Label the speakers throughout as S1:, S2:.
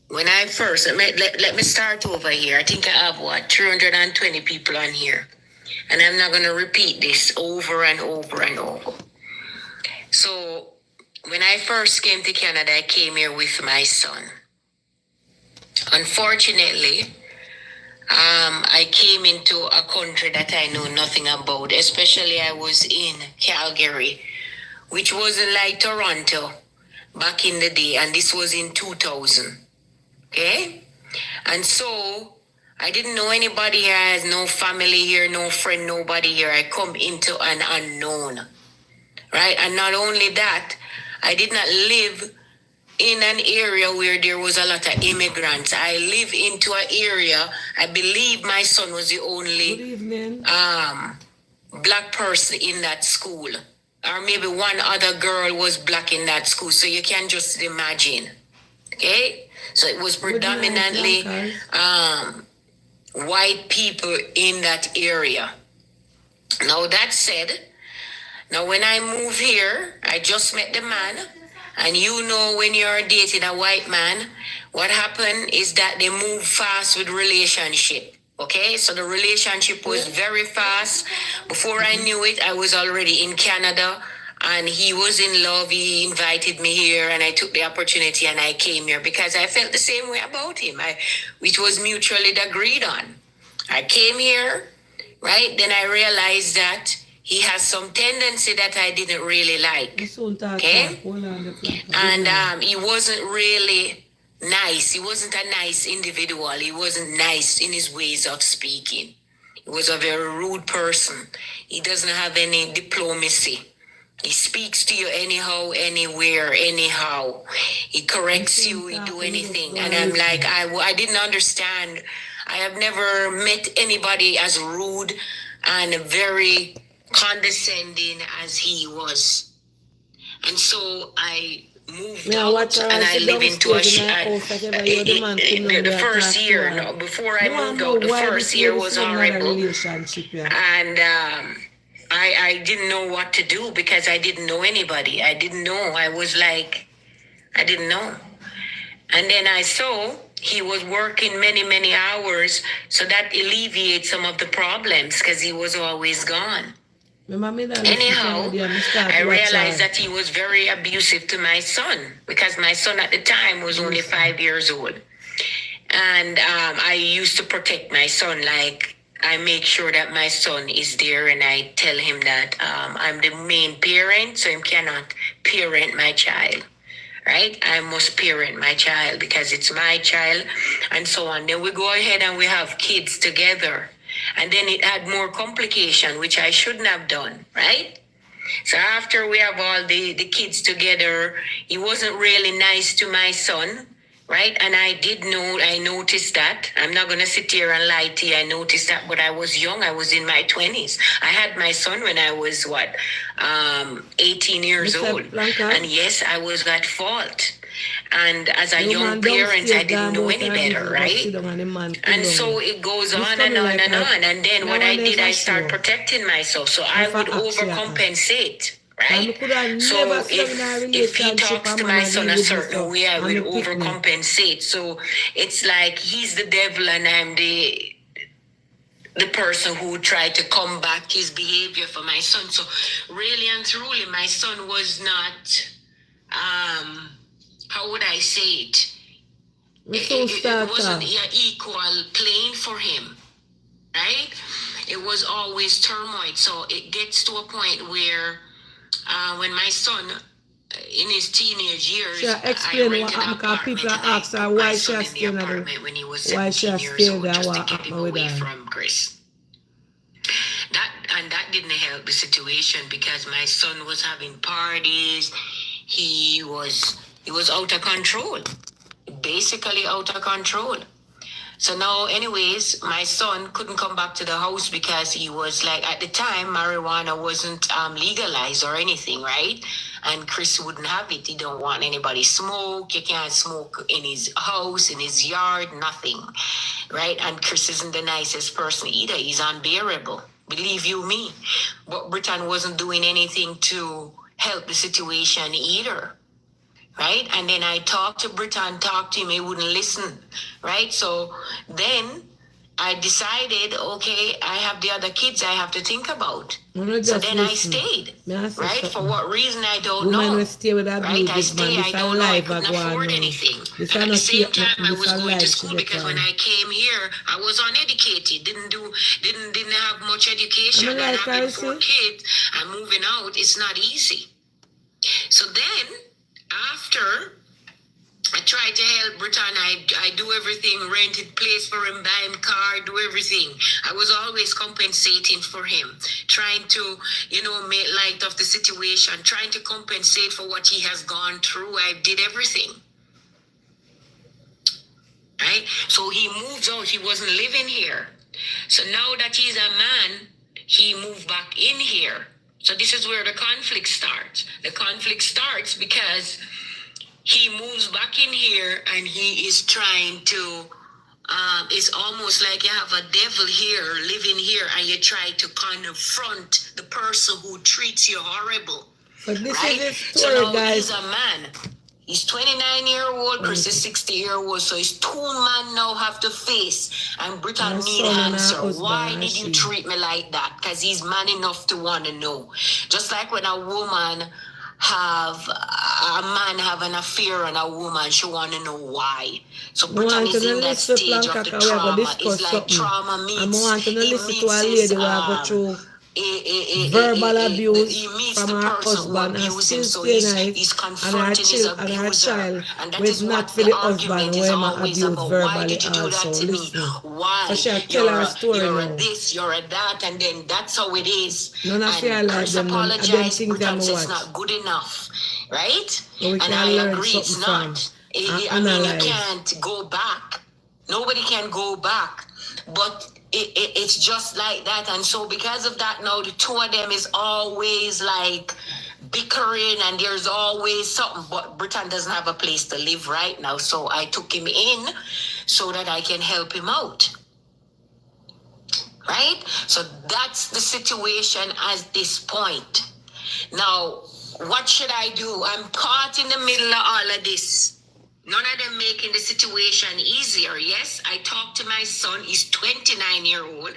S1: when I first, let me start over here. I think I have 320 people on here. And I'm not going to repeat this over and over and over. So when I first came to Canada, I came here with my son. Unfortunately, I came into a country that I know nothing about, especially I was in Calgary, which wasn't like Toronto back in the day, and this was in 2000. Okay? And so I didn't know anybody here. I had no family here, no friend, nobody here. I come into an unknown, right? And not only that, I did not live in an area where there was a lot of immigrants. I live into an area, I believe my son was the only black person in that school. Or maybe one other girl was black in that school. So you can just imagine. Okay? So it was predominantly white people in that area. Now that said, now when I moved here, I just met the man. And you know when you're dating a white man, what happened is that they move fast with relationship. Okay, so the relationship was very fast. Before I knew it, I was already in Canada. And he was in love. He invited me here, and I took the opportunity and I came here because I felt the same way about him, which was mutually agreed on. I came here, right? Then I realized that he has some tendency that I didn't really like. Okay? And he wasn't really nice. He wasn't a nice individual. He wasn't nice in his ways of speaking. He was a very rude person. He doesn't have any diplomacy. He speaks to you anyhow, anywhere, anyhow. He corrects you, he do anything. And I'm like, I didn't understand. I have never met anybody as rude and very condescending as he was. And so I moved out and I live into the first year, before I moved out, the first year was horrible. And I didn't know what to do because I didn't know anybody. I didn't know. I was like, I didn't know. And then I saw he was working many, many hours. So that alleviates some of the problems because he was always gone. Anyhow, I realized that he was very abusive to my son because my son at the time was only 5 years old. And I used to protect my son, like I make sure that my son is there and I tell him that I'm the main parent, so he cannot parent my child, right? I must parent my child because it's my child and so on. Then we go ahead and we have kids together. And then it had more complication, which I shouldn't have done, right? So after we have all the kids together, he wasn't really nice to my son, right? And I noticed that. I'm not going to sit here and lie to you. I noticed that, but I was young. I was in my 20s. I had my son when I was, 18 years old. And yes, I was at fault. And as a young parent, I didn't know any better, right? And so it goes on and on and on. And then what I did, I started protecting myself. So I would overcompensate, right? So if he talks to my son a certain way, I will overcompensate. So it's like he's the devil and I'm the person who tried to combat his behavior for my son. So really and truly, my son was not... how would I say it? It wasn't an equal playing for him, right? It was always turmoil. So it gets to a point where when my son, in his teenage years, I rented an apartment and I put my son in the apartment when he was 17 years old just to get him away from Chris. That didn't help the situation because my son was having parties. He was out of control, basically out of control. So now, anyways, my son couldn't come back to the house because he was like, at the time, marijuana wasn't legalized or anything, right? And Chris wouldn't have it. He don't want anybody smoke. You can't smoke in his house, in his yard, nothing, right? And Chris isn't the nicest person either. He's unbearable, believe you me. But Britain wasn't doing anything to help the situation either. right? And then I talked to Britain, talked to him, he wouldn't listen, right? So then I decided, okay, I have the other kids I have to think about. So then I stayed, right? For what reason, I don't know. Right? I stay, I don't know. I couldn't afford anything. And at the same time, I was going to school because when I came here, I was uneducated. Didn't have much education. And having 4 kids and moving out, it's not easy. So then, after I try to help Britain, I do everything, rented place for him, buy him car, do everything. I was always compensating for him, trying to, make light of the situation, trying to compensate for what he has gone through. I did everything. Right? So he moved out. He wasn't living here. So now that he's a man, he moved back in here. So this is where the conflict starts. The conflict starts because he moves back in here and he is trying to, it's almost like you have a devil here, living here, and you try to confront the person who treats you horrible.
S2: But this
S1: right?
S2: is his story,
S1: so now
S2: guys.
S1: He's a man. He's 29-year-old, Chris is 60-year-old, so his 2 men now have to face, and Britain need answer. Why did you treat me like that? Because he's man enough to want to know. Just like when a woman have a man have an affair on a woman, she want to know why. So Britain is in that stage of the trauma. It's like trauma meets, verbal abuse from her husband, and still stay nice, and her child with not for the husband who him abuse verbally also. Listen. So she'll tell her story now. You're a this, you're a that, and then that's how it is.
S2: None of you like them. I don't think them watch.
S1: It's not good enough, right?
S2: So we
S1: and I agree it's not. I mean, you can't go back. Nobody can go back. But it's just like that. And so because of that now, the 2 of them is always like bickering and there's always something. But Britain doesn't have a place to live right now. So I took him in so that I can help him out. Right? So that's the situation at this point. Now, what should I do? I'm caught in the middle of all of this. None of them making the situation easier. Yes, I talked to my son. He's 29-year-old.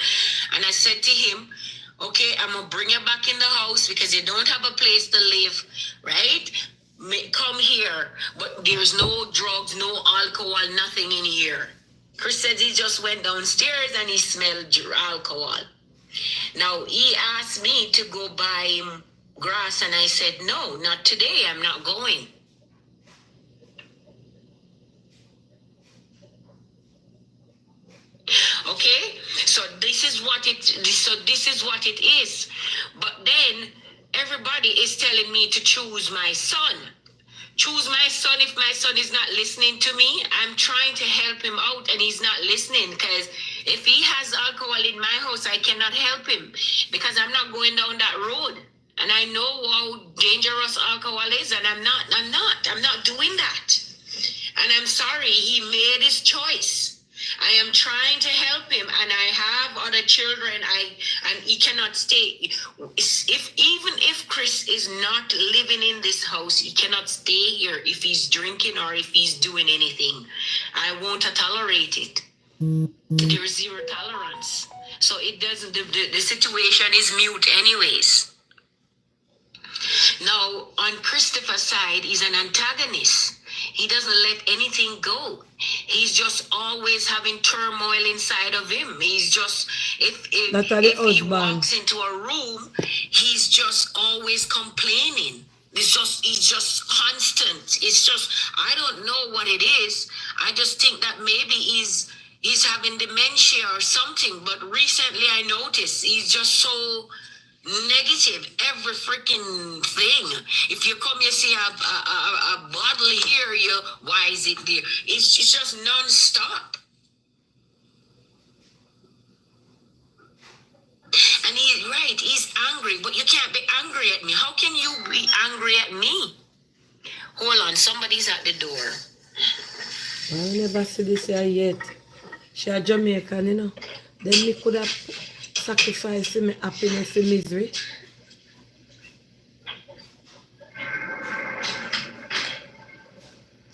S1: And I said to him, okay, I'm going to bring you back in the house because you don't have a place to live, right? Come here. But there's no drugs, no alcohol, nothing in here. Chris said he just went downstairs and he smelled alcohol. Now, he asked me to go buy him grass. And I said, no, not today. I'm not going. Okay, so this is what it is. But then everybody is telling me to choose my son. Choose my son if my son is not listening to me. I'm trying to help him out and he's not listening, because if he has alcohol in my house, I cannot help him because I'm not going down that road. And I know how dangerous alcohol is, and I'm not doing that. And I'm sorry, he made his choice. I am trying to help him, and I have other children. And he cannot stay. Even if Chris is not living in this house, he cannot stay here if he's drinking or if he's doing anything. I won't tolerate it. There is zero tolerance. So it doesn't. The situation is mute, anyways. Now, on Christopher's side, he's an antagonist. He doesn't let anything go. He's just always having turmoil inside of him. He's just, if he walks into a room, he's just always complaining. He's just constant. It's just, I don't know what it is. I just think that maybe he's having dementia or something. But recently I noticed he's just so negative, every freaking thing. If you come, you see a bottle here, why is it there? It's just non-stop. And he's angry, but you can't be angry at me. How can you be angry at me? Hold on, somebody's at the door.
S2: I never see this here yet. She a Jamaican, you know. Then me could have sacrificed my happiness and misery.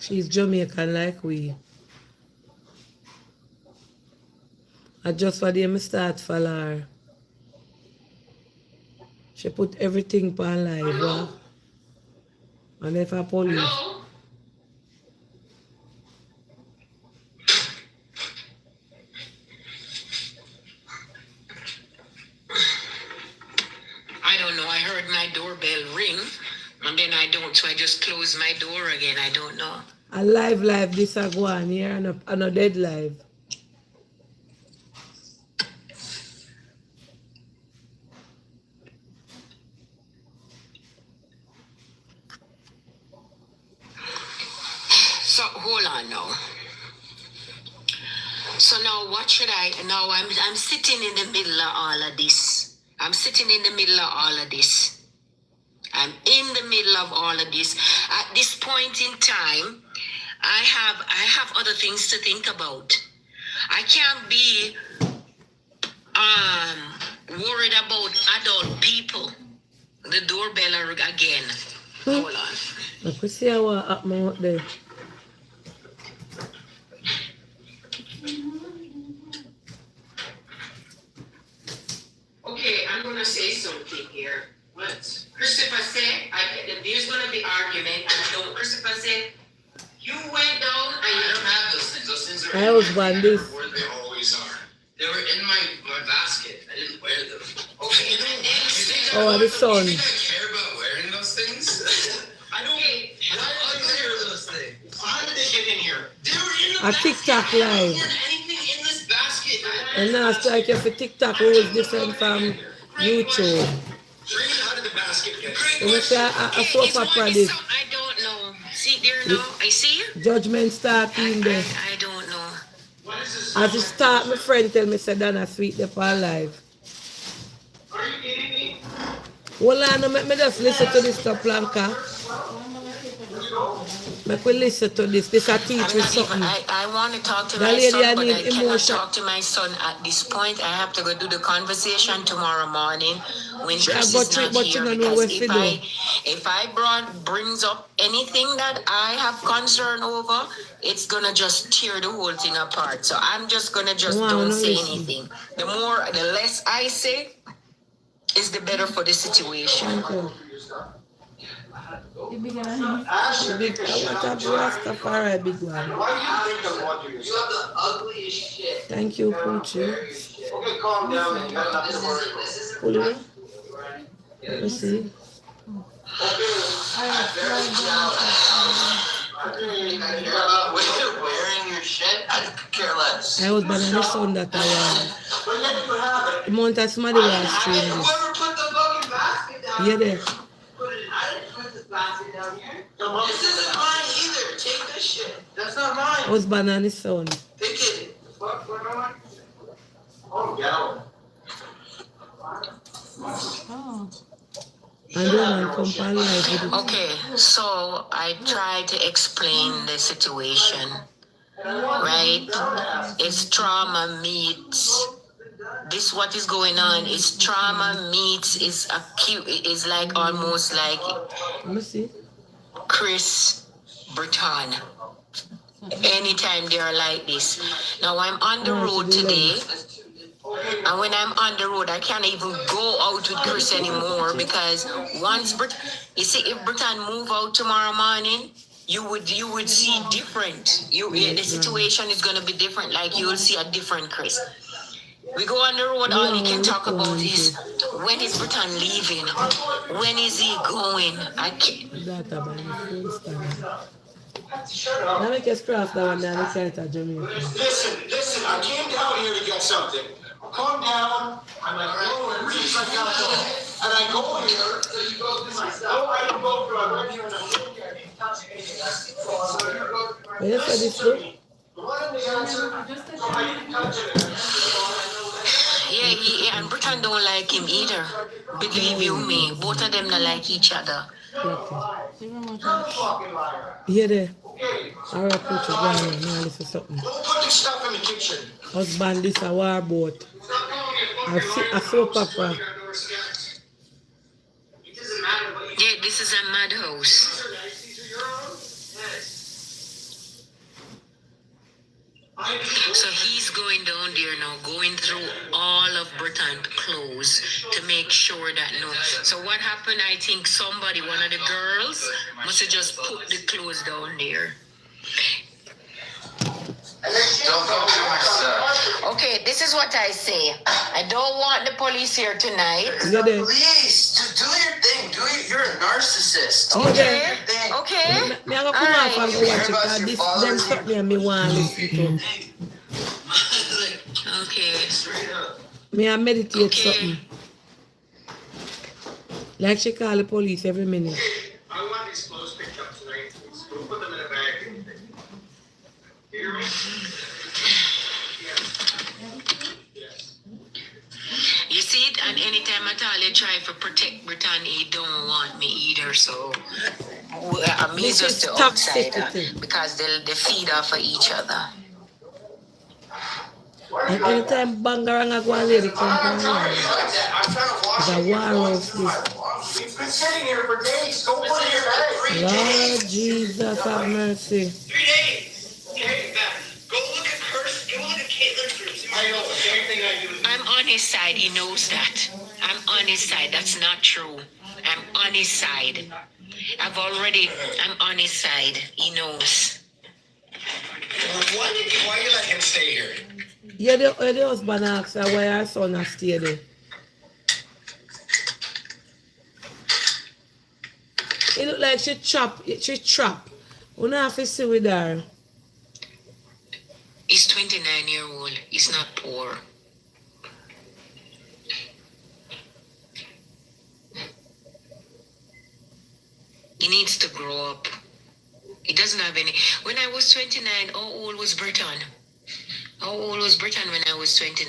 S2: She's Jamaican like we. I just for the me start follow her. She put everything on live, wow. And if I police.
S1: No. I don't know. I heard my doorbell ring, and then I don't, so I just close my door again. I don't know.
S2: A live this a go on here and a dead live.
S1: So hold on now. So now what should I now I'm sitting in the middle of all of this. I'm sitting in the middle of all of this. I'm in the middle of all of this. At this point in time, I have other things to think about. I can't be worried about adult people. The doorbell again. Hold on.
S2: I could see what happened out there.
S1: Okay, I'm gonna say something here. What? Christopher said, there's gonna be argument, and don't Christopher said, you went down and you don't have those things. Those things are
S2: I was born this.
S1: where they always are. They were in my basket. I didn't wear them. Okay, and then
S2: Oh, the sun.
S1: You think I care about wearing those things? I don't. Okay. Why did they wear those things? How did they get in here? They were in the
S2: A
S1: basket.
S2: TikTok
S1: I
S2: live.
S1: don't want anything in this basket.
S2: And now strike you for TikTok rules different from YouTube.
S1: Bring it out of the basket.
S2: You know, say a soap opera this.
S1: I don't know. See there now? I see you.
S2: Judgment starting there.
S1: I don't know. What is this?
S2: As it start, my friend tell me say Dana sweet the for live.
S1: Are you kidding me?
S2: Hold on, make me just listen to this stuff, Blanca. Make we listen to this. This a teach me something.
S1: I want to talk to
S2: The
S1: my
S2: lady
S1: son,
S2: I
S1: but
S2: need
S1: I cannot
S2: emotion.
S1: talk to my son at this point. I have to go do the conversation tomorrow morning when
S2: She
S1: Chris
S2: have
S1: is
S2: got trick,
S1: not
S2: but you
S1: here.
S2: don't know
S1: Because
S2: what to
S1: if I brings up anything that I have concern over, it's gonna just tear the whole thing apart. So I'm just gonna just
S2: Wow,
S1: don't
S2: no
S1: say
S2: listen.
S1: anything. The less I say, is the better for the situation.
S2: Thank you. The big, what a Rastafari big one.
S1: You have the ugliest shit.
S2: Thank you, Poochie.
S1: Okay, calm down, man. You got nothing to worry about.
S2: Pull it. Let's see.
S1: Wearing your shit? I could care less.
S2: I was born on the sun that I was.
S1: But let me have it.
S2: The month of somebody was streaming this.
S1: Whoever put the fucking basket down
S2: Yeah, there.
S1: I didn't put this basket down here. This isn't mine either. Take this shit. That's not mine.
S2: I was born on the sun.
S1: Pick it. What's going on? Oh, gallon.
S2: And the man come on live with it.
S1: Okay, so I tried to explain the situation, right? It's trauma meets this. What is going on is trauma meets is acute. Is like almost like
S2: Let me see.
S1: Chris Breton. Anytime they are like this. Now I'm on the road today. And when I'm on the road, I can't even go out with Chris anymore because you see, if Britain move out tomorrow morning, you would see different. The situation is gonna be different. Like you will see a different Chris. We go on the road, all he can talk about is when is Britain leaving? When is he going? I can't.
S2: Data by the phone stand. Now make us craft that one down the side of Jamaica.
S3: Listen, I came down here to get something. Calm down. I'm like, oh, and reach like alcohol. And I go here. So you go through my stuff. I don't go through. I'm right here and I'm looking at it. Touch anything. So you go through my
S2: Where you say this through?
S3: What in the answer? So I didn't touch it.
S1: Yeah, and Britain don't like him either. Believe you me, both of them don't like each other.
S2: Okay.
S3: You're a fucking liar.
S2: Here there.
S3: Okay.
S2: Alright, Poochie, go on. Now listen to something.
S3: Don't put this stuff in the kitchen.
S2: Husband, this a war boat. A soap opera.
S1: Yeah, this is a madhouse. So he's going down there now, going through all of Britain's clothes to make sure that no. So what happened? I think somebody, one of the girls, must have just put the clothes down there.
S3: Don't go through my stuff.
S1: Okay, this is what I say. I don't want the police here tonight.
S3: Please, do your thing. You're a narcissist.
S2: Okay.
S3: Do your thing.
S1: Okay.
S2: Me I go come off and go watch it, cause this them something me want to listen to.
S1: Okay.
S2: Me I meditate
S1: Okay.
S2: something. Like she call the police every minute.
S3: I want these clothes picked up tonight. We'll put them in a bag. You hear me?
S1: You see it, and anytime at all you try to protect Brittany, he don't want me either. So I'm
S2: This
S1: just
S2: is
S1: the
S2: toxic
S1: outsider
S2: thing.
S1: because they feed off of each other.
S2: And anytime Bangaranga go and lady come from war,
S3: I'm trying to wash
S2: it's a war of this.
S3: It's been sitting here for days. Go put it in your bag.
S2: Lord Jesus have mercy.
S3: 3 days. Okay, go look at Go look at Caitlin's room. I know the same thing I do.
S1: I'm on his side. He knows that. I'm on his side. That's not true. I'm on his side. I'm on his side. He knows.
S3: Why you let him stay here?
S2: Yeah, the husband asked her why her son has stayed there. It look like she trap. We don't have to see with her.
S1: He's 29-year-old. He's not poor. He needs to grow up. He doesn't have any. When I was 29, how old was Britain? How old was Britain when I was 29?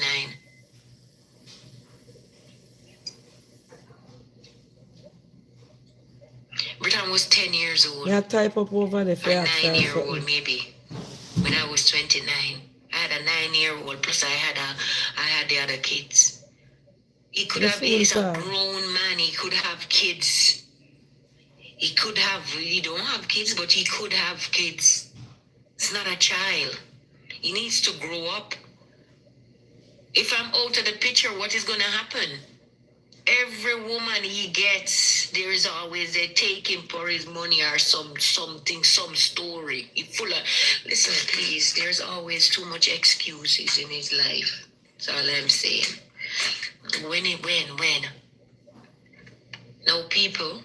S1: Britain was 10 years old.
S2: Yeah, type up over there for
S1: A
S2: her.
S1: 9-year-old maybe. When I was 29. I had a 9-year-old plus I had the other kids. He's a grown man, he could have kids. He don't have kids, but he could have kids. It's not a child. He needs to grow up. If I'm out of the picture, what is going to happen? Every woman he gets, there is always they take him for his money or some story. Listen, please, there's always too much excuses in his life. That's all I'm saying. When? Now, people,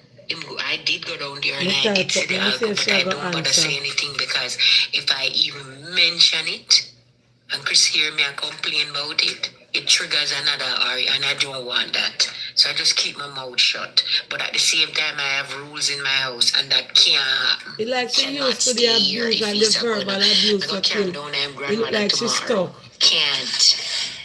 S1: I did go down there and I did see the alcohol, but I don't bother say anything because if I even mention it and Chris hear me and complain about it, it triggers another area and I don't want that. So I just keep my mouth shut. But at the same time, I have rules in my house and that can't.
S2: It like she used to the abuse and the verbal abuse for kill. It look like she's stuck.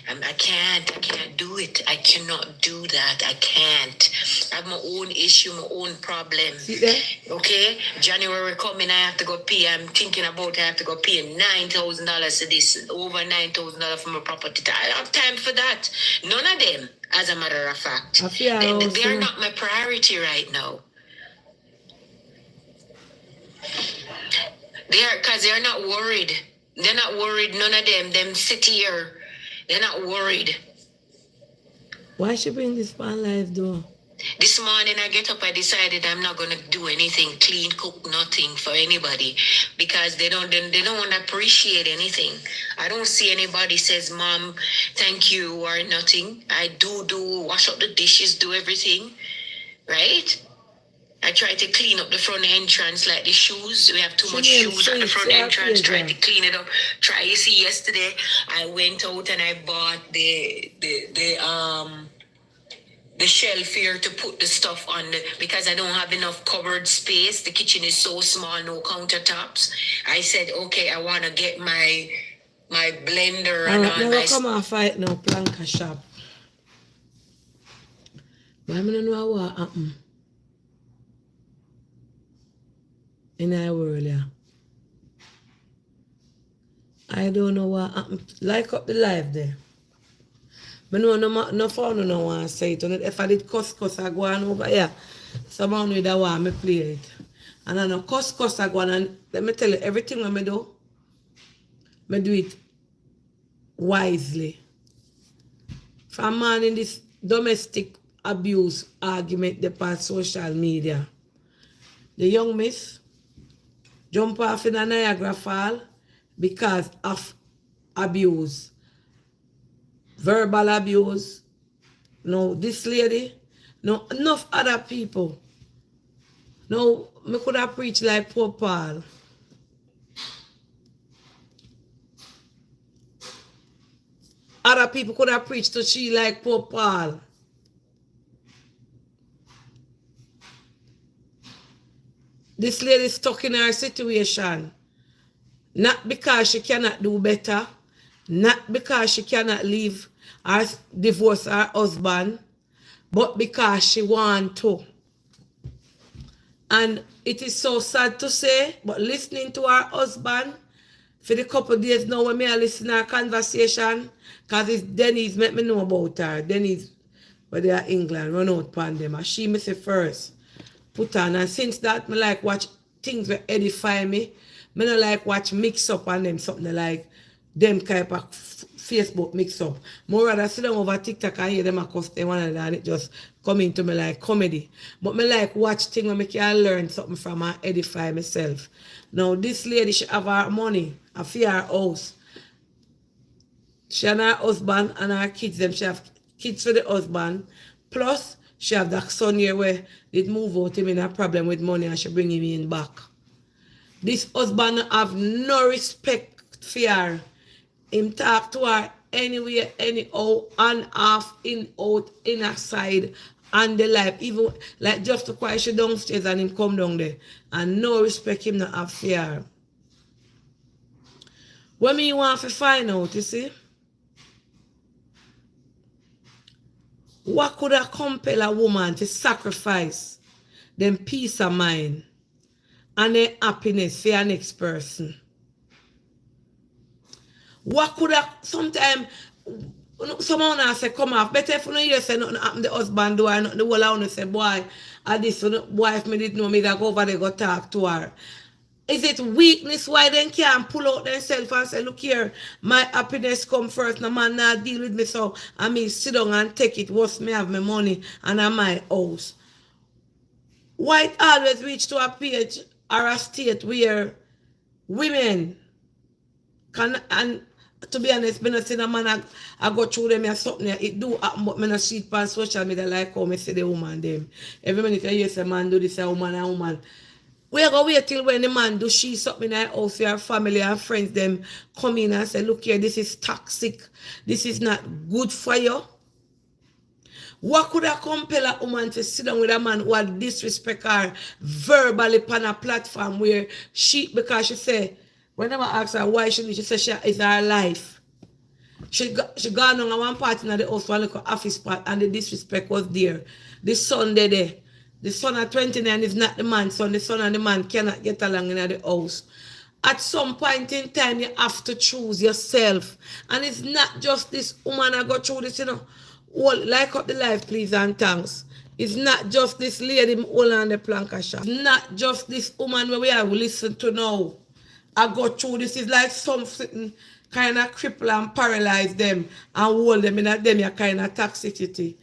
S1: I can't do it. I cannot do that. I can't. I have my own issue, my own problem.
S2: See there?
S1: Okay? January coming, I have to go pay. I'm thinking about I have to go pay $9,000 to this, over $9,000 for my property. I don't have time for that. None of them, as a matter of fact. They are not my priority right now. Because they're not worried. They're not worried. None of them sit here. They're not worried.
S2: Why she bring this man live though?
S1: This morning I get up, I decided I'm not gonna do anything, clean, cook, nothing for anybody because they don't want to appreciate anything. I don't see anybody says, Mom, thank you or nothing. I do wash up the dishes, do everything, right? I try to clean up the front entrance like the shoes. We have too much shoes at the front entrance. Try to clean it up. You see, yesterday I went out and I bought the shelf here to put the stuff on because I don't have enough cupboard space. The kitchen is so small, no countertops. I said, okay, I want to get my blender and all my.
S2: Come and fight now, Planka shop. But I don't know what happened in our world, yeah. I don't know what happened. Like up the live there. I know no phone no want to say it. If I did cuss I go on over here. Someone with that want me play it. And I know cuss I go on and let me tell you everything I do it wisely. From man in this domestic abuse argument upon social media. The young miss jump off in a Niagara Fall because of abuse. Verbal abuse. No, this lady, no, enough other people. No, me could have preached like Pope Paul. Other people could have preached to she like Pope Paul. This lady is stuck in her situation. Not because she cannot do better. Not because she cannot leave or divorce her husband. But because she wants to. And it is so sad to say, but listening to her husband, for the couple of days now when I listen to her conversation, because it's Denise make me know about her. Denise, where they are England, run out upon them. And she me say first, put on. And since that, I like watch things that edify me. I don't like watch mix up on them, something like them type of Facebook mix up. More rather sit down over TikTok and hear them across one another and it just come into me like comedy. But me like watch things where I can learn something from and edify myself. Now this lady, she have her money, a fear her house. She and her husband and her kids, them she have kids for the husband. Plus, she have that son here where it move out him in a problem with money and she bring him in back. This husband have no respect for her. Him talk to her anywhere, anyhow, on, off, in, out, inner side, and the life. Even like just to quiet she downstairs and him come down there. And no respect him not have fear. What me want to find out, you see? What could have compel a woman to sacrifice them peace of mind and their happiness for your next person? What could have sometimes someone else say come off? Better if you hear say nothing happen the husband do or nothing the whole house say boy this wife me didn't know me that go over there go talk to her. Is it weakness why they can't pull out themselves and say, look here, my happiness come first, no man not deal with me, so I mean sit down and take it, what's me have my money and I'm my house. Why it always reach to a page or a state where women can, and to be honest, me not see a man I go through them or something, it do happen, but me not see it on social media like how me see the woman them. Every minute I hear say man do this, a woman and woman. We are going to wait till when the man do she something in her house, your family and friends them come in and say, look here, this is toxic. This is not good for you. What could have compel a woman to sit down with a man who had disrespect her verbally on a platform where she, because she say, whenever I ask her why she say she is her life. She gone on one part in the house, one little office part, and the disrespect was there. The son there. The son at 29 is not the man's son. The son and the man cannot get along in the house. At some point in time, you have to choose yourself. And it's not just this woman I go through this, you know. Well, like up the life, please, and thanks. It's not just this lady all on the planka shop. It's not just this woman where we have listened to now. I go through this. It's like something kind of cripple and paralyze them and hold them in a them kind of toxicity.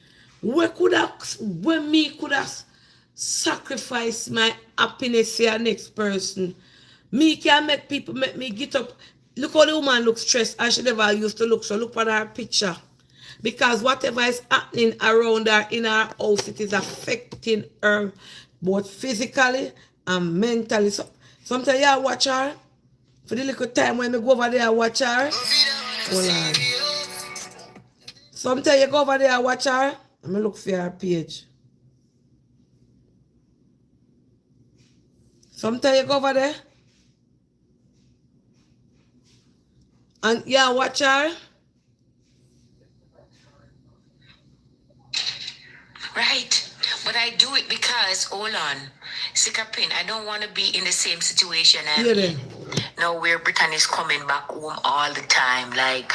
S2: When me could have sacrifice my happiness for your next person. Me can make people make me get up. Look how the woman looks stressed as she never used to look. So look at her picture. Because whatever is happening around her in her house, it is affecting her both physically and mentally. So sometimes you watch her. For the little time when I go over there and watch her. Hold on. Sometimes you go over there and watch her. I'm going to look for her page. Sometimes you go over there and yeah, watch her.
S1: Right. But I do it because, hold on, Sikapin, I don't want to be in the same situation I'm in. Now where Britain is coming back home all the time. Like,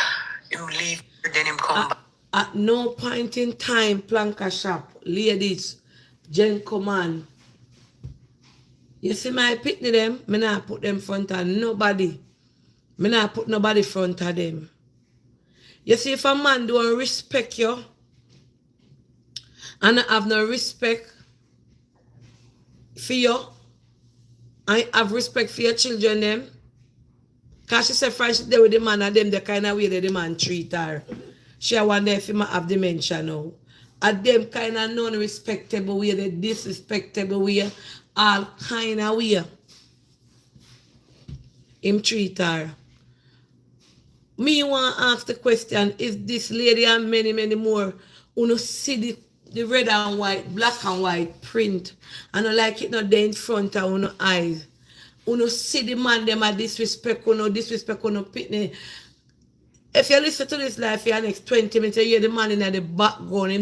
S1: him leave, then him come back.
S2: At no point in time, planka shop, ladies, gentlemen, you see my pitney them, me not put them front of nobody. Me not put nobody front of them. You see, if a man don't respect you and have no respect for you, and have respect for your children, them, because she said friendship there with the man and them the kind of way that the man treat her. She wonder if he have dementia now. And them kind of non-respectable way, the disrespectable way, all kind of way. Him treat her. Me want to ask the question, is this lady and many, many more who see the red and white, black and white print, and like it not there in front of your eyes? Who see the man them a disrespect, who disrespect, who pitney. If you listen to this life for the next 20 minutes, you hear the man in the background,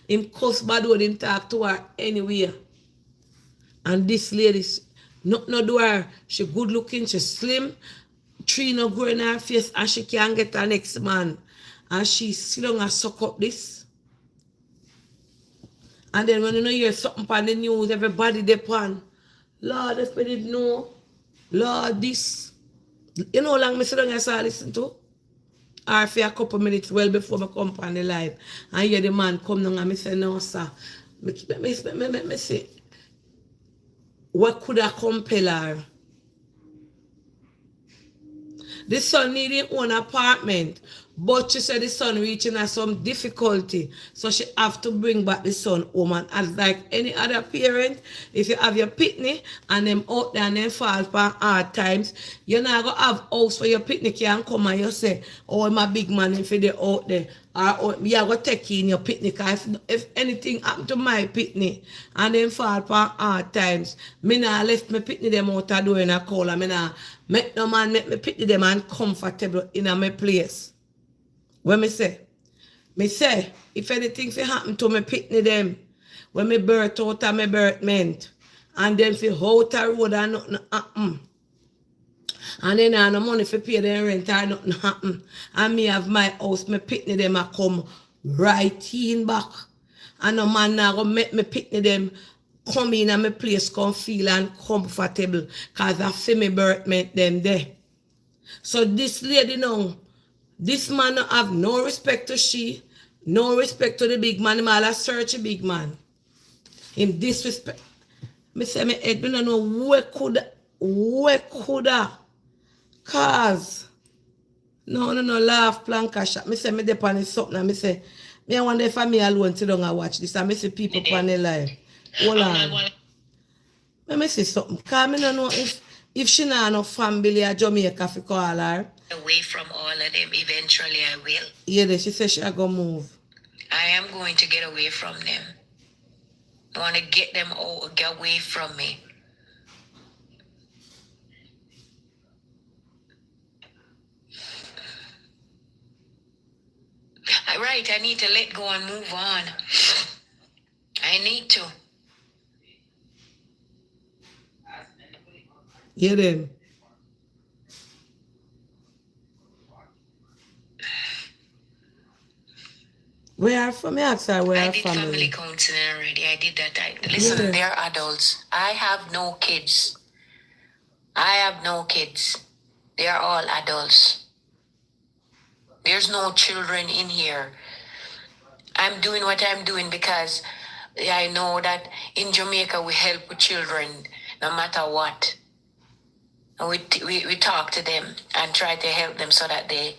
S2: him cuss bad word, him talk to her anywhere. And this lady, not do her, she good looking, she slim, tree no grow in her face, and she can't get her next man. And she sit down and suck up this. And then when you hear something on the news, everybody depend. Lord, if we didn't know, Lord, this. You know how long I sit down and I listen to? Or for a couple minutes well before I come on the live. And hear the man come down and I say, no, sir. Me say, what could have compel her? The son needed one apartment, but she said the son reaching her some difficulty, so she have to bring back the son home. And as like any other parent, if you have your pitney and them out there and them fall for hard times, you're not going to have house for your pitney can come and you say, oh, I'm a big man if they're out there. Or you're going to take in your pitney, because if anything happen to my pitney and them fall for hard times, me not left my pitney them out the door in a call, and me not make no man make me pitney them and comfortable in my place. What me say, if anything fi happen to me pitney them, when me birth out of my birth meant, and then fi out a road and nothing happen, and then I no money fi pay them rent or nothing happen, and me have my house, me pitney them a come right in back, and no man now go make me pitney them come in and my place come feel and comfortable, cause I feel me birth meant them there. So this lady now, this man have no respect to she, no respect to the big man. Him all a search a big man. Him disrespect. Me say me head, me don't know where coulda. Cause no laugh planka shot. Me say me dey on something and me say, me I wonder if I me alone sit down and watch this and me see people on the live. Hold on. Me say something. Cause me don't know if she not no family at Jamaica fi call her.
S1: Away from all of them, eventually I will.
S2: Yeah, she said she go move.
S1: I am going to get away from them. I want to get them all get away from me. Right, I need to let go and move on. I need to.
S2: Yeah, then. Where are from? Me ask her where
S1: I
S2: are
S1: did
S2: family.
S1: family counseling already. I did that. Listen,
S2: Yeah.
S1: they're adults. I have no kids. I have no kids. They are all adults. There's no children in here. I'm doing what I'm doing because I know that in Jamaica we help with children no matter what. And we talk to them and try to help them so that they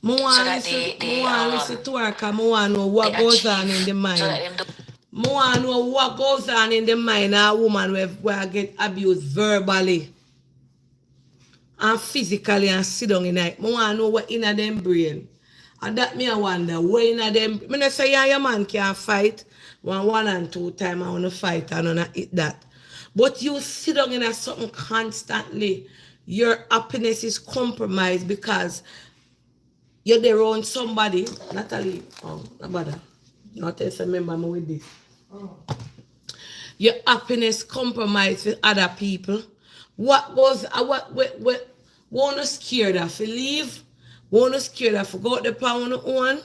S2: I want listen to her because I want to know what goes on in the mind.
S1: so that them
S2: I want to know what goes on in the mind of a woman where get abused verbally and physically and sit down in it. I want to know what in them brain. And that me I wonder, where in them... I don't say your man can fight 1 and 2 times. I want to fight and I don't eat that. But you sit down in something constantly, your happiness is compromised because you're there around somebody. Natalie, no bother. Not else remember me with this. Your happiness compromised with other people. What goes, wanna scared of to leave? Wanna scared of to go out the pound on?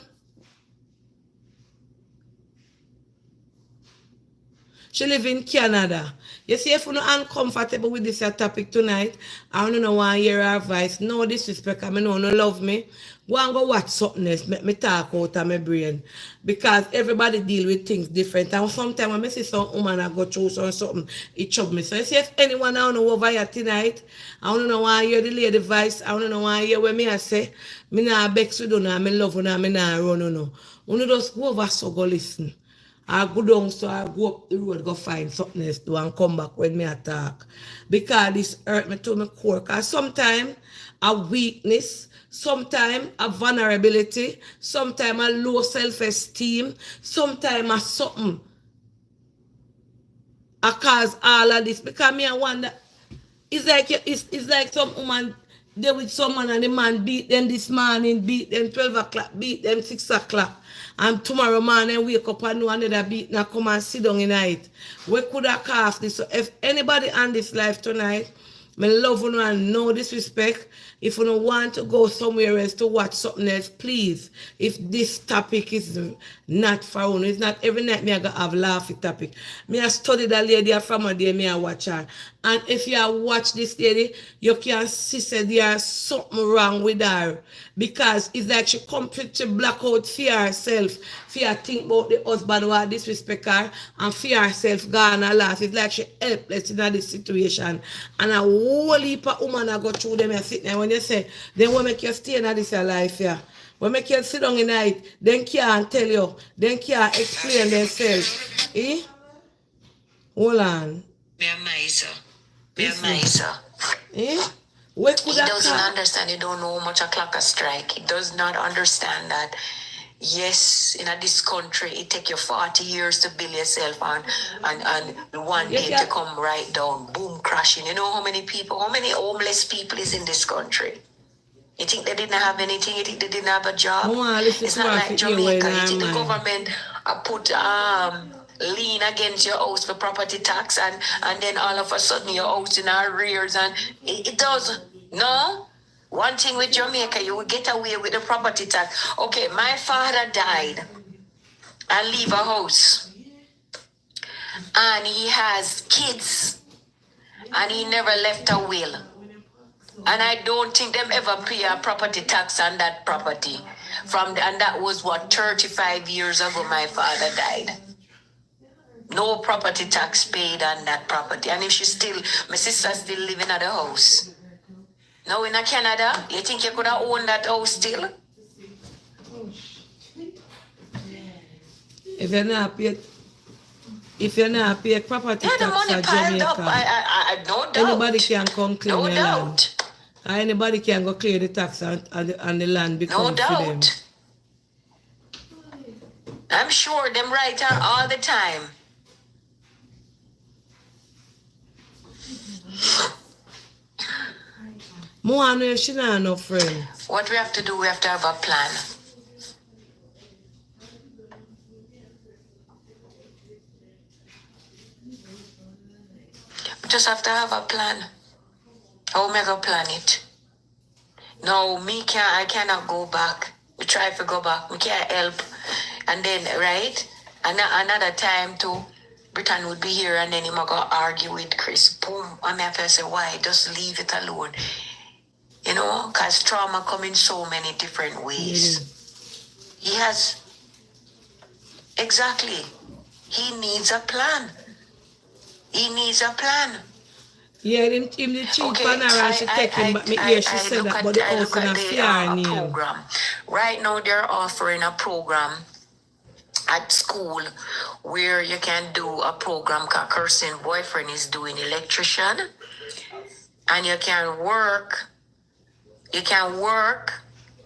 S2: She live in Canada. You see, if you're not uncomfortable with this topic tonight, I don't know why hear her advice. No disrespect, I mean, no love me. Go and go watch something else, make me talk out of my brain. Because everybody deal with things different. And sometimes when I see some woman I go through something, it trouble me. So you see, if anyone I don't know over here tonight, I don't know why hear the lady voice, I don't know why hear what me I say, me nah vex with you, I me love you, me nah run you, no. You just go over so go listen. I go down so I go up the road, go find something else to do and come back when me attack. Because this hurt me to my core. Because sometimes a weakness, sometimes a vulnerability, sometimes a low self-esteem, sometimes a something. I cause all of this. Because me I wonder, it's like some woman they with someone and the man beat them this morning, beat them 12 o'clock, beat them 6 o'clock. And tomorrow morning wake up and know another beat and come and sit down in night. We could have cast this. So if anybody on this life tonight, me love you and no disrespect. If you don't want to go somewhere else to watch something else, please. If this topic is not for you, it's not every night me I go have laughy topic. Me I study that lady from a day me I watch her. And if you watch this lady, you can see that there's something wrong with her. Because it's like she completely black out for herself. For her think about the husband who disrespect her and for herself gone a lot. It's like she helpless in this situation. And a whole heap of women I go through them and sit there when you say, then what make you stay in this life here? What make you sit down in night? Then can't tell you. Then can't explain themselves. Eh? Hold on.
S1: Me a miser. Me a miser.
S2: Eh? Where could
S1: He doesn't understand. He don't know how much a clock a strike. He does not understand that. Yes, in this country, it take you 40 years to build yourself and one day to come right down, boom, crashing. You know how many people, how many homeless people is in this country? You think they didn't have anything? You think they didn't have a job? It's not like Jamaica. You think the government put lien against your house for property tax and then all of a sudden your house in arrears and it does. No? One thing with Jamaica, you will get away with the property tax. Okay, my father died and leave a house. And he has kids. And he never left a will. And I don't think them ever pay a property tax on that property. And that was 35 years ago my father died. No property tax paid on that property. And if my sister's still living at the house. Now in Canada, you think you could have owned that house still?
S2: If you're not pay property tax
S1: the money piled up.
S2: Jamaica,
S1: No doubt.
S2: anybody can come claim
S1: No
S2: your
S1: doubt.
S2: land. Anybody can go clear the tax on the land because
S1: No doubt. I'm sure them right on all the time.
S2: More if she not no friend.
S1: What we have to do, we have to have a plan. We just have to have a plan. How am I gonna plan it? No, I cannot go back. We try to go back. We can't help. And then, right? Another time too, Britain would be here and then he might go argue with Chris. Boom. I have to say, why? Just leave it alone. You know, because trauma come in so many different ways. He has, exactly. He needs a plan. He needs a plan.
S2: Yeah, him the cheap and she take him, but me hear she said that, but the house in a fear name.
S1: Program. Right now they're offering a program at school where you can do a program called Kirsten Boyfriend is doing electrician. And you can work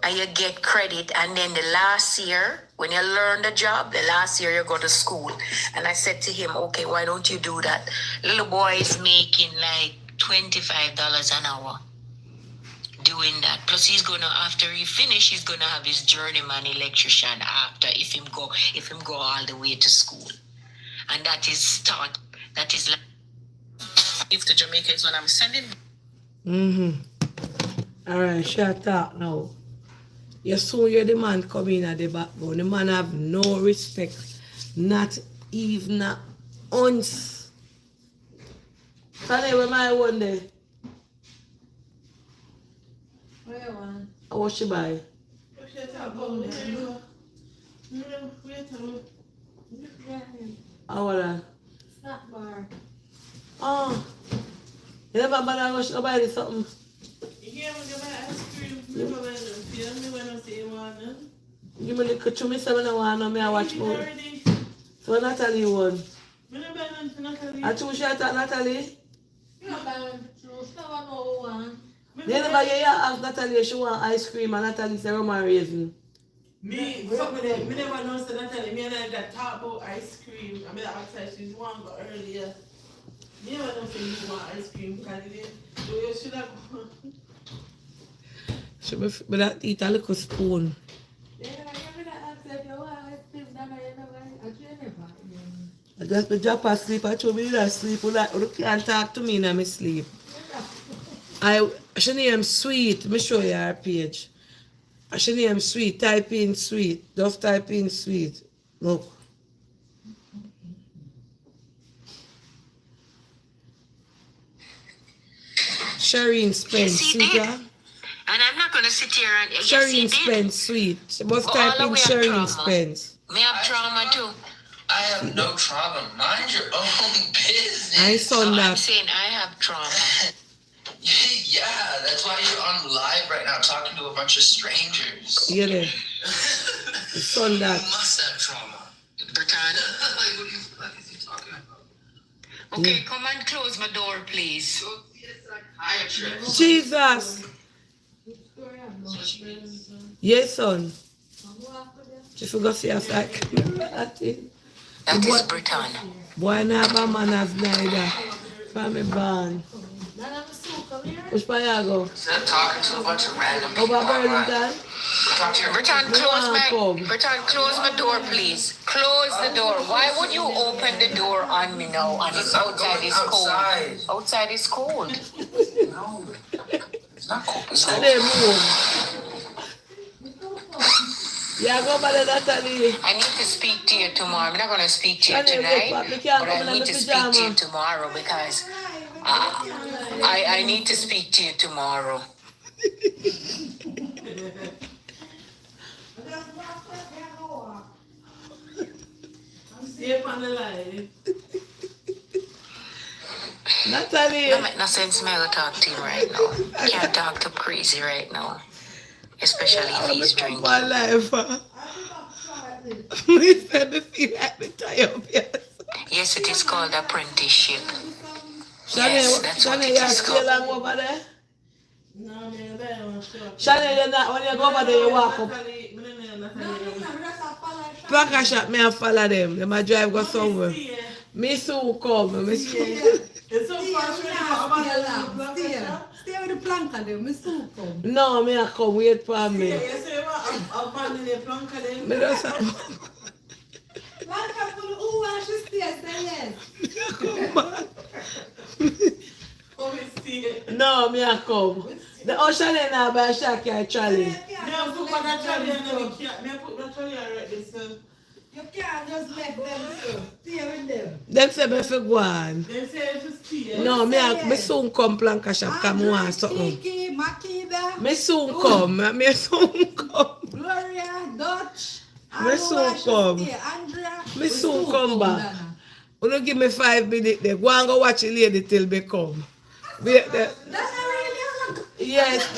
S1: and you get credit, and then the last year when you learn the job, the last year you go to school. And I said to him, okay, why don't you do that? Little boy is making like $25 an hour doing that. Plus after he finish, he's gonna have his journeyman electrician after if him go all the way to school. And that is like if to Jamaica is what I'm sending.
S2: Alright, shut up now. You saw the man come in at the background. The man have no respect. Not even Ons. Sunday, where my one day?
S4: Where you want?
S2: What she buy? How that?
S4: Snack bar.
S2: Oh. You never bother go she go buy this something?
S5: Yeah, I'm gonna buy ice cream. Never buy no feel me when I say you want them.
S2: Give me the to me say I don't want no me I watch movie.
S5: Already.
S2: So Natalie won.
S5: Me no buy none for Natalie.
S2: I choose shot at Natalie.
S4: You don't buy one juice. No one know who want.
S5: Me
S2: They never hear you ask Natalie she want ice cream and Natalie say rum and raisin.
S5: Me, fuck with them. Me never know say Natalie. Me and I got talk about ice cream. I mean, outside she's one go earlier. Me never know say you want ice cream because it is. So you should have gone.
S2: She be that eat a little spoon.
S4: They never give me that answer. If you want ice cream, then I never. I never.
S2: I just be drop asleep. I told me that sleep. You can't talk to me in my sleep. She name Sweet. Let me show you her page. She name Sweet. Type in Sweet. Just type in Sweet. Look. Shireen Spence.
S1: Yes, he
S2: Sweet,
S1: did.
S2: huh?
S1: And I'm not gonna sit here and yes,
S2: Shireen
S1: he did.
S2: Spence. Sweet. She must
S1: All
S2: type
S1: the
S2: in
S1: way at
S2: Shireen
S1: trauma.
S2: Spence.
S1: Me have trauma too.
S3: I have no trauma. Mind your own business.
S2: I saw
S1: So I'm
S2: that.
S1: saying I have trauma.
S3: Yeah, that's why you're on live right now talking to a bunch of strangers.
S2: You there?
S3: You
S2: Saw that.
S3: must have trauma.
S1: Britannia.
S3: Like, what is he talking about?
S1: Okay, come and close my door, please.
S3: Go see a psychiatrist.
S2: Jesus. Yes, son. She forgot to see us like that.
S1: That is Britannia.
S2: Boy, never manners neither. From me born. Which part you go?
S3: Instead of talking to a bunch of random people
S2: Over
S3: online,
S2: Burlington?
S3: talk to your
S1: Britannia,
S2: come.
S1: Close my door, please. Close the door. Why would you open the door on me now? And it's outside is cold. Outside is cold.
S3: No, it's not cool. It's
S2: And
S3: cold.
S2: then move. Yeah, go by the Natalie.
S1: I need to speak to you tomorrow. I'm not going to speak to you
S2: Chanel,
S1: tonight,
S2: look, we
S1: but
S2: can't come
S1: I
S2: in
S1: need
S2: the
S1: to speak to you
S2: pyjama.
S1: tomorrow because I need to speak to you tomorrow.
S5: Stay up on the line.
S2: Natalie.
S1: That make no sense me to talk to you right now. I can't talk to crazy right now. Especially if he's drinking.
S2: My life. Me said me feel like me tired of yes.
S1: Yes, it is called apprenticeship.
S2: Chanel,
S1: Yes, that's what
S2: Chanel,
S1: it
S2: you're
S1: is
S2: still
S1: called.
S2: long over there?
S5: No, man, I don't want to.
S2: Chanel, you're not, when you go over there, you walk up. Packer shop, me and follow them. They might drive go somewhere. Me soon come. Me soon.
S5: It's so far.
S4: Stay with the plank of them. Me soon come.
S2: No, me a come wait for me.
S5: Yes, you want abandon the plank of them.
S2: Me just
S4: Plank of them. Who wants to stay? Say yes.
S2: come back.
S5: Come and see it.
S2: No, me a come. The ocean in now by Shaki trolley.
S5: Me have put my trolley and me have put my trolley already, so.
S4: You can't just make them so. Stay with them.
S2: Them say me fi go on.
S5: They say it's just tea.
S2: No, me soon come Planka shop come want something.
S4: Kiki, Makida,
S2: Me soon come. Me soon come.
S4: Gloria, Dutch.
S2: Me soon come.
S4: Andrea.
S2: Me soon come back. You give me 5 minutes there. Go and go watch the lady till me come. Wait there.
S4: That's not really long.
S2: Yes.